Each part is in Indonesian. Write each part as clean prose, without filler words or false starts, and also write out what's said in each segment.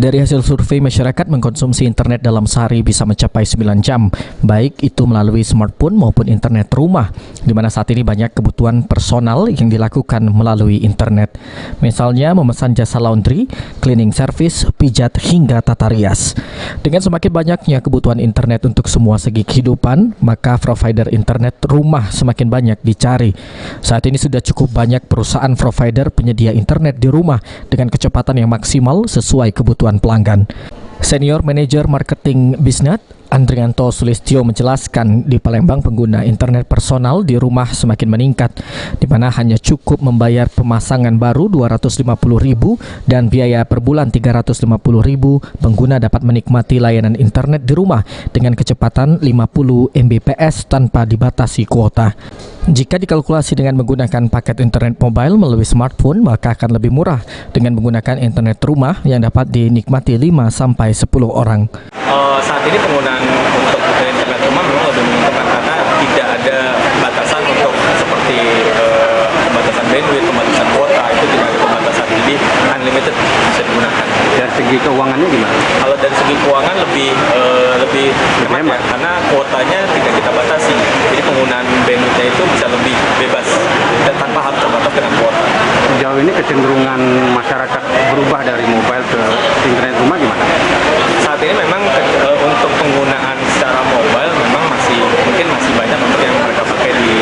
Dari hasil survei, masyarakat mengkonsumsi internet dalam sehari bisa mencapai 9 jam, baik itu melalui smartphone maupun internet rumah, di mana saat ini banyak kebutuhan personal yang dilakukan melalui internet. Misalnya memesan jasa laundry, cleaning service, pijat, hingga tata rias. Dengan semakin banyaknya kebutuhan internet untuk semua segi kehidupan, maka provider internet rumah semakin banyak dicari. Saat ini sudah cukup banyak perusahaan provider penyedia internet di rumah dengan kecepatan yang maksimal sesuai kebutuhan pelanggan. Senior Manager Marketing Bisnet Andrianto Sulistyo menjelaskan di Palembang pengguna internet personal di rumah semakin meningkat, di mana hanya cukup membayar pemasangan baru Rp250.000 dan biaya per bulan Rp350.000, pengguna dapat menikmati layanan internet di rumah dengan kecepatan 50 Mbps tanpa dibatasi kuota. Jika dikalkulasi dengan menggunakan paket internet mobile melalui smartphone, maka akan lebih murah dengan menggunakan internet rumah yang dapat dinikmati 5-10 orang. Saat ini penggunaan untuk internet rumah memang lebih menguntungkan karena tidak ada batasan untuk seperti pembatasan bandwidth, pembatasan kuota, itu tidak ada pembatasan, jadi unlimited bisa digunakan. Dari segi keuangannya gimana? Kalau dari segi keuangan lebih hemat ya, karena kuotanya tidak kita batasi, jadi penggunaan bandwidthnya itu bisa lebih bebas dan tanpa harus terbatas dengan kuota. Sejauh ini kecenderungan masyarakat berubah dari mobile ke internet rumah gimana? Saat ini memang untuk penggunaan secara mobile memang mungkin masih banyak untuk yang mereka pakai di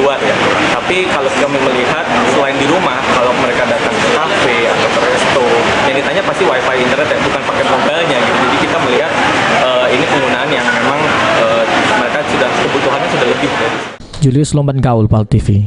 luar ya. Tapi kalau kami melihat selain di rumah, kalau mereka datang ke kafe atau ke resto, yang ditanya pasti wifi internet ya, bukan pakai mobile-nya gitu. Jadi kita melihat ini penggunaan yang memang mereka kebutuhannya sudah lebih. Julius Lomban Gaul, PAL TV.